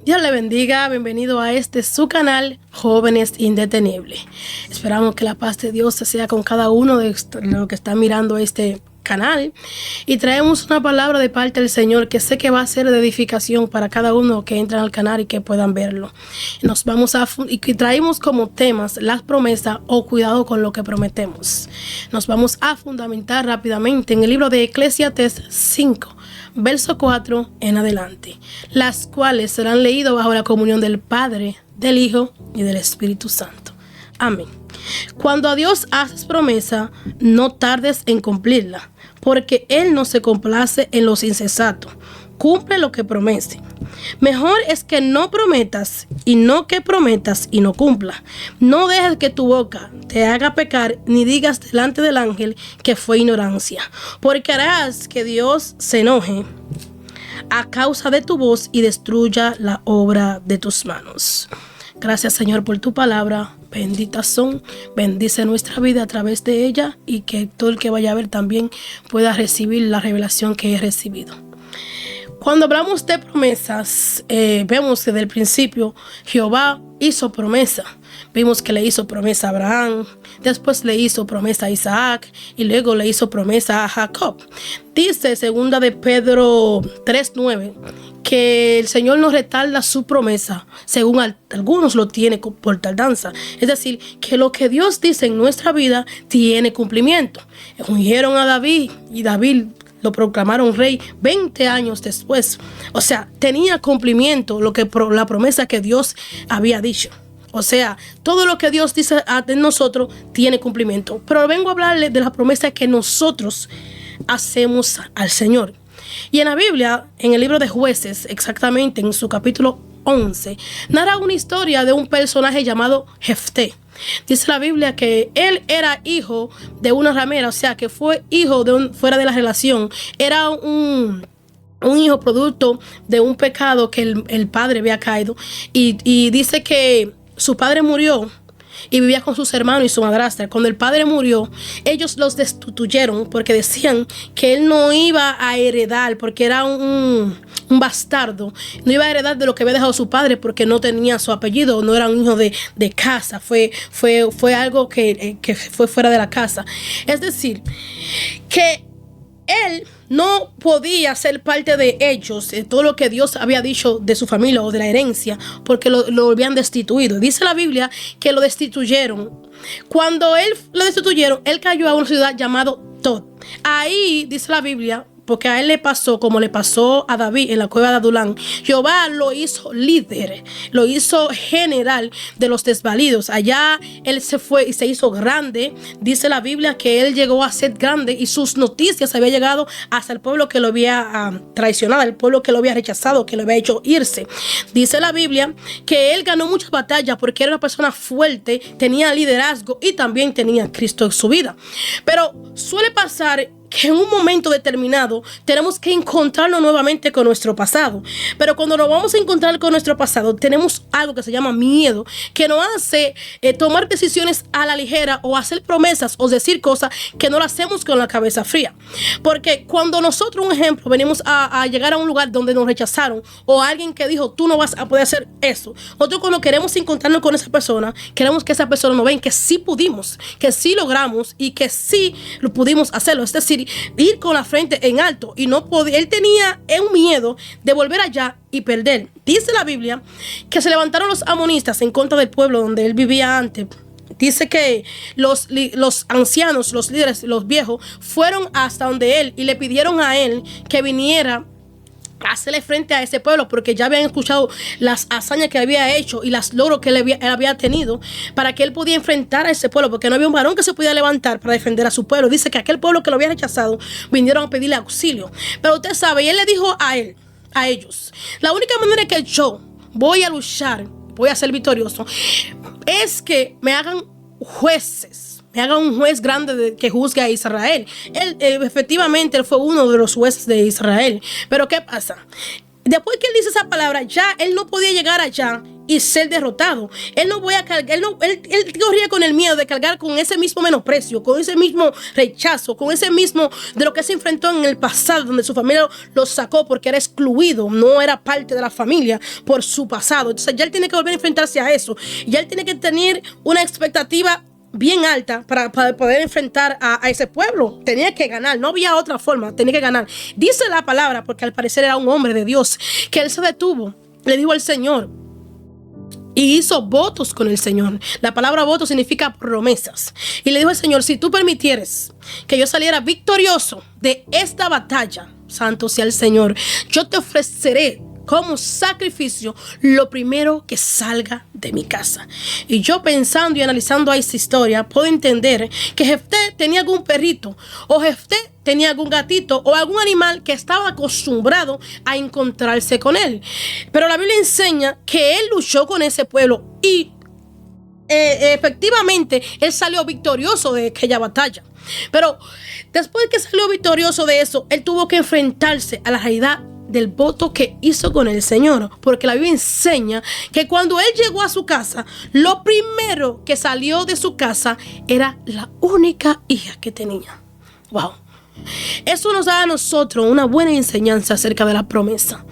Dios le bendiga, bienvenido a su canal Jóvenes Indetenibles. Esperamos que la paz de Dios sea con cada uno de los que están mirando este canal y traemos una palabra de parte del Señor que sé que va a ser de edificación para cada uno que entra al canal y que puedan verlo. Y traemos como temas las promesas o cuidado con lo que prometemos. Nos vamos a fundamentar rápidamente en el libro de Eclesiastés 5, verso 4 en adelante, las cuales serán leídos bajo la comunión del Padre, del Hijo y del Espíritu Santo. Amén. Cuando a Dios haces promesa, no tardes en cumplirla, porque Él no se complace en los insensatos. Cumple lo que promete. Mejor es que no prometas y no que prometas y no cumplas. No dejes que tu boca te haga pecar, ni digas delante del ángel que fue ignorancia, porque harás que Dios se enoje a causa de tu voz y destruya la obra de tus manos. Gracias, Señor, por tu palabra. Benditas son, bendice nuestra vida a través de ella y que todo el que vaya a ver también pueda recibir la revelación que he recibido. Cuando hablamos de promesas, vemos que desde el principio Jehová hizo promesa. Vimos que le hizo promesa a Abraham, después le hizo promesa a Isaac y luego le hizo promesa a Jacob. Dice 2 de Pedro 3:9 que el Señor no retarda su promesa, según algunos lo tiene por tardanza. Es decir, que lo que Dios dice en nuestra vida tiene cumplimiento. Ungieron a David y David lo proclamaron rey 20 años después. O sea, tenía cumplimiento la promesa que Dios había dicho. O sea, todo lo que Dios dice de nosotros tiene cumplimiento. Pero vengo a hablarle de la promesa que nosotros hacemos al Señor. Y en la Biblia, en el libro de Jueces, exactamente en su capítulo 11, narra una historia de un personaje llamado Jefté. Dice la Biblia que él era hijo de una ramera, o sea, que fue hijo fuera de la relación. Era un hijo producto de un pecado que el padre había caído. Y dice que su padre murió y vivía con sus hermanos y su madrastra. Cuando el padre murió, ellos los destituyeron porque decían que él no iba a heredar, porque era un bastardo. No iba a heredar de lo que había dejado su padre porque no tenía su apellido, no era un hijo de casa. Fue algo que fue fuera de la casa. Es decir, que él no podía ser parte de ellos, de todo lo que Dios había dicho de su familia o de la herencia, porque lo habían destituido. Dice la Biblia que lo destituyeron. Cuando él lo destituyeron, él cayó a una ciudad llamada Tob. Ahí dice la Biblia, porque a él le pasó como le pasó a David en la cueva de Adulán. Jehová lo hizo líder, lo hizo general de los desvalidos. Allá él se fue y se hizo grande. Dice la Biblia que él llegó a ser grande y sus noticias habían llegado hasta el pueblo que lo había traicionado, el pueblo que lo había rechazado, que lo había hecho irse. Dice la Biblia que él ganó muchas batallas porque era una persona fuerte, tenía liderazgo y también tenía a Cristo en su vida. Pero suele pasar que en un momento determinado tenemos que encontrarnos nuevamente con nuestro pasado. Pero cuando nos vamos a encontrar con nuestro pasado, tenemos algo que se llama miedo, que nos hace tomar decisiones a la ligera o hacer promesas o decir cosas que no las hacemos con la cabeza fría. Porque cuando nosotros, un ejemplo, venimos a llegar a un lugar donde nos rechazaron o alguien que dijo, tú no vas a poder hacer eso. Nosotros cuando queremos encontrarnos con esa persona, queremos que esa persona nos vea que sí pudimos, que sí logramos y que sí lo pudimos hacerlo. Es decir, ir con la frente en alto y no poder. Él tenía un miedo de volver allá y perder. Dice la Biblia que se levantaron los amonistas en contra del pueblo donde él vivía antes. Dice que los ancianos, los líderes, los viejos fueron hasta donde él y le pidieron a él que viniera hacerle frente a ese pueblo porque ya habían escuchado las hazañas que había hecho y los logros que él había tenido para que él podía enfrentar a ese pueblo, porque no había un varón que se pudiera levantar para defender a su pueblo. Dice que aquel pueblo que lo había rechazado vinieron a pedirle auxilio, pero usted sabe, y él le dijo a ellos, la única manera que yo voy a luchar, voy a ser victorioso, es que me hagan jueces, me haga un juez grande que juzgue a Israel. Él efectivamente él fue uno de los jueces de Israel. Pero ¿qué pasa? Después que él dice esa palabra, ya él no podía llegar allá y ser derrotado. Él no voy a cargar, él corría con el miedo de cargar con ese mismo menosprecio, con ese mismo rechazo, con ese mismo de lo que se enfrentó en el pasado, donde su familia lo sacó porque era excluido, no era parte de la familia por su pasado. Entonces ya él tiene que volver a enfrentarse a eso. Ya él tiene que tener una expectativa bien alta para poder enfrentar a ese pueblo. Tenía que ganar, no había otra forma, tenía que ganar. Dice la palabra, porque al parecer era un hombre de Dios, que él se detuvo, le dijo al Señor y hizo votos con el Señor. La palabra voto significa promesas. Y le dijo al Señor, si tú permitieres que yo saliera victorioso de esta batalla, santo sea el Señor, yo te ofreceré como sacrificio lo primero que salga de mi casa. Y yo pensando y analizando a esta historia, puedo entender que Jefté tenía algún perrito, o Jefté tenía algún gatito o algún animal que estaba acostumbrado a encontrarse con él. Pero la Biblia enseña que él luchó con ese pueblo y efectivamente él salió victorioso de aquella batalla. Pero después de que salió victorioso de eso, él tuvo que enfrentarse a la realidad del voto que hizo con el Señor, porque la Biblia enseña que cuando él llegó a su casa, lo primero que salió de su casa era la única hija que tenía. Wow. Eso nos da a nosotros una buena enseñanza acerca de la promesa.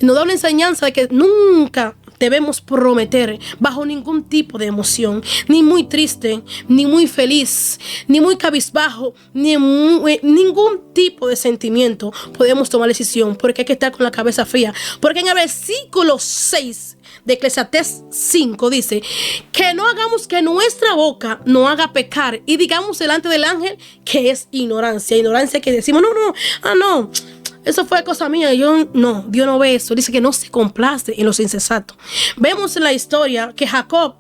Nos da una enseñanza de que nunca debemos prometer bajo ningún tipo de emoción, ni muy triste, ni muy feliz, ni muy cabizbajo, ni ningún tipo de sentimiento podemos tomar decisión, porque hay que estar con la cabeza fría. Porque en el versículo 6 de Eclesiastés 5 dice que no hagamos que nuestra boca no haga pecar y digamos delante del ángel que es ignorancia. Ignorancia que decimos, no, eso fue cosa mía. Dios no ve eso. Dice que no se complace en los insensatos. Vemos en la historia que Jacob,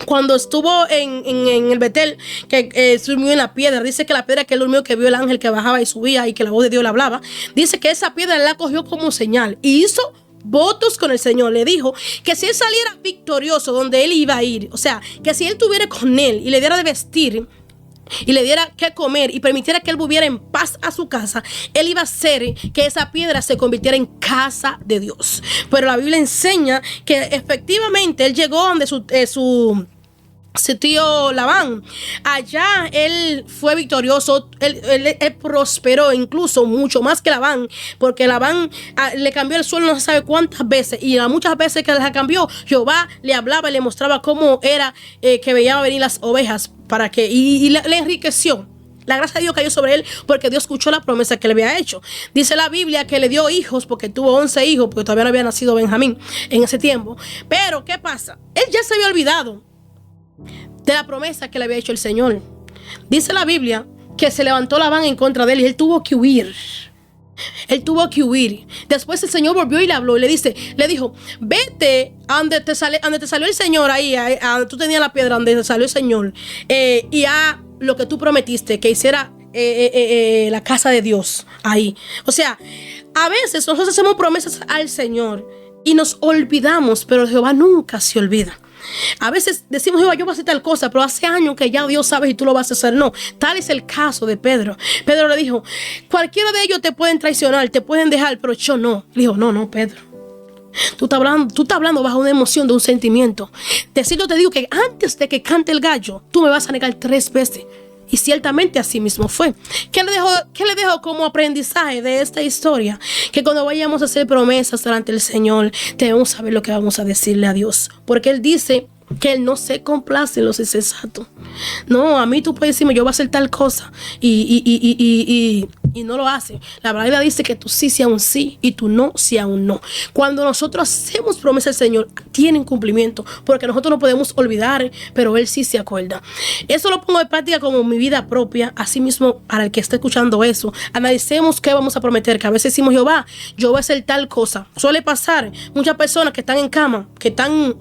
cuando estuvo en el Betel, que durmió en la piedra, dice que la piedra que él durmió, que vio el ángel que bajaba y subía y que la voz de Dios le hablaba, dice que esa piedra la cogió como señal y hizo votos con el Señor. Le dijo que si él saliera victorioso donde él iba a ir, o sea, que si él estuviera con él y le diera de vestir y le diera que comer y permitiera que él volviera en paz a su casa, él iba a hacer que esa piedra se convirtiera en casa de Dios. Pero la Biblia enseña que efectivamente él llegó donde su tío Labán. Allá él fue victorioso, él prosperó incluso mucho más que Labán, porque Labán le cambió el suelo no se sabe cuántas veces, y a muchas veces que la cambió, Jehová le hablaba y le mostraba cómo era que veía venir las ovejas para que y le enriqueció. La gracia de Dios cayó sobre él porque Dios escuchó la promesa que le había hecho. Dice la Biblia que le dio hijos porque tuvo 11 hijos, porque todavía no había nacido Benjamín en ese tiempo. Pero ¿qué pasa? Él ya se había olvidado de la promesa que le había hecho el Señor. Dice la Biblia que se levantó Labán en contra de él y él tuvo que huir. Después el Señor volvió y le habló y le dijo, vete a donde te salió el Señor, ahí donde tú tenías la piedra, donde te salió el Señor, y a lo que tú prometiste que hiciera la casa de Dios ahí. O sea, a veces nosotros hacemos promesas al Señor y nos olvidamos, pero Jehová nunca se olvida. A veces decimos, Jehová, yo voy a hacer tal cosa, pero hace años que ya Dios sabe y tú lo vas a hacer. No, tal es el caso de Pedro. Pedro le dijo, cualquiera de ellos te pueden traicionar, te pueden dejar, pero yo no. Le dijo, no, Pedro. Tú estás hablando bajo una emoción, de un sentimiento. Te digo que antes de que cante el gallo, tú me vas a negar 3 veces. Y ciertamente así mismo fue. ¿Qué le dejo como aprendizaje de esta historia? Que cuando vayamos a hacer promesas delante del Señor, debemos saber lo que vamos a decirle a Dios. Porque Él dice que Él no se complace en los insensatos. No, a mí tú puedes decirme, yo voy a hacer tal cosa y no lo hace. La Biblia dice que tú sí sea un sí y tú no sea un no. Cuando nosotros hacemos promesas al Señor, tienen cumplimiento, porque nosotros no podemos olvidar, pero Él sí se acuerda. Eso lo pongo en práctica como mi vida propia. Así mismo, para el que esté escuchando eso, analicemos qué vamos a prometer, que a veces decimos, Jehová, yo voy a hacer tal cosa. Suele pasar, muchas personas que están en cama, que están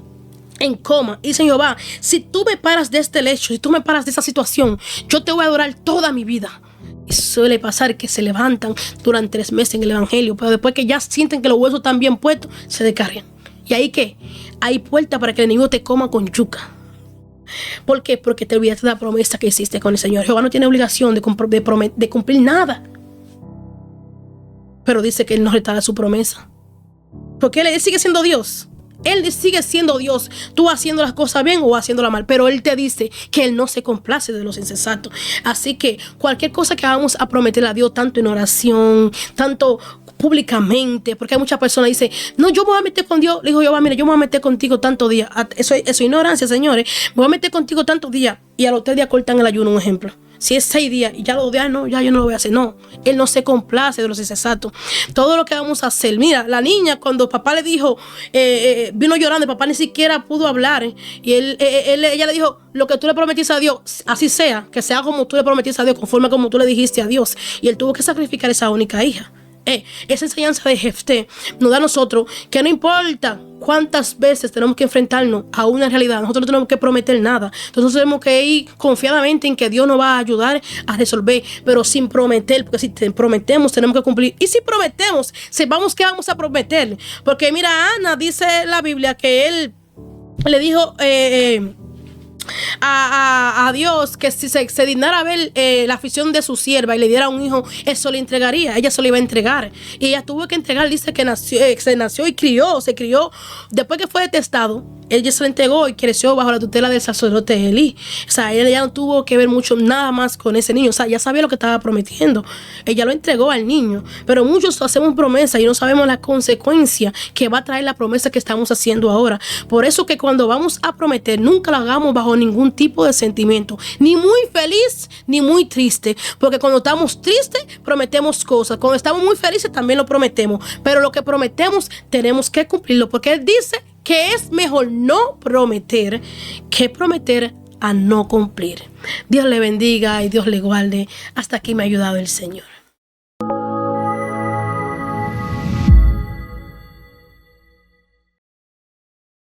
en coma, y dicen, Jehová, si tú me paras de este lecho, si tú me paras de esa situación, yo te voy a adorar toda mi vida. Y suele pasar que se levantan durante 3 meses en el evangelio, pero después que ya sienten que los huesos están bien puestos, se descargan. ¿Y ahí qué? Hay puerta para que el enemigo te coma con yuca. ¿Por qué? Porque te olvidaste de la promesa que hiciste con el Señor. Jehová no tiene obligación de cumplir nada, pero dice que Él no retarda su promesa, porque Él sigue siendo Dios. Él sigue siendo Dios, tú haciendo las cosas bien o haciéndolas mal, pero Él te dice que Él no se complace de los insensatos. Así que cualquier cosa que vamos a prometer a Dios, tanto en oración, tanto públicamente, porque hay muchas personas que dicen, no, yo me voy a meter con Dios. Le digo, Jehová, mira, yo me voy a meter contigo tantos días. Eso es ignorancia, señores. Me voy a meter contigo tantos días y a los 3 días cortan el ayuno, un ejemplo. Si es 6 días y ya los días no, ya yo no lo voy a hacer. No, Él no se complace de los insensatos. Todo lo que vamos a hacer. Mira, la niña cuando papá le dijo, vino llorando, papá ni siquiera pudo hablar. Y ella le dijo, lo que tú le prometiste a Dios, así sea, que sea como tú le prometiste a Dios, conforme como tú le dijiste a Dios. Y él tuvo que sacrificar esa única hija. Esa enseñanza de Jefté nos da a nosotros que no importa cuántas veces tenemos que enfrentarnos a una realidad, nosotros no tenemos que prometer nada. Entonces tenemos que ir confiadamente en que Dios nos va a ayudar a resolver, pero sin prometer, porque si prometemos tenemos que cumplir. Y si prometemos, sepamos que vamos a prometer. Porque mira, Ana dice la Biblia que él le dijo a Dios que si se dignara a ver la aflicción de su sierva y le diera un hijo, eso le entregaría, ella se lo iba a entregar. Y ella tuvo que entregar, dice que se nació y se crió. Después que fue detestado, ella se lo entregó y creció bajo la tutela del sacerdote Elí. O sea, ella ya no tuvo que ver mucho, nada más con ese niño. O sea, ya sabía lo que estaba prometiendo. Ella lo entregó al niño. Pero muchos hacemos promesas y no sabemos la consecuencia que va a traer la promesa que estamos haciendo ahora. Por eso que cuando vamos a prometer, nunca lo hagamos bajo ningún tipo de sentimiento, ni muy feliz ni muy triste, porque cuando estamos tristes prometemos cosas, cuando estamos muy felices también lo prometemos, pero lo que prometemos tenemos que cumplirlo, porque Él dice que es mejor no prometer que prometer a no cumplir. Dios le bendiga y Dios le guarde. Hasta aquí me ha ayudado el Señor.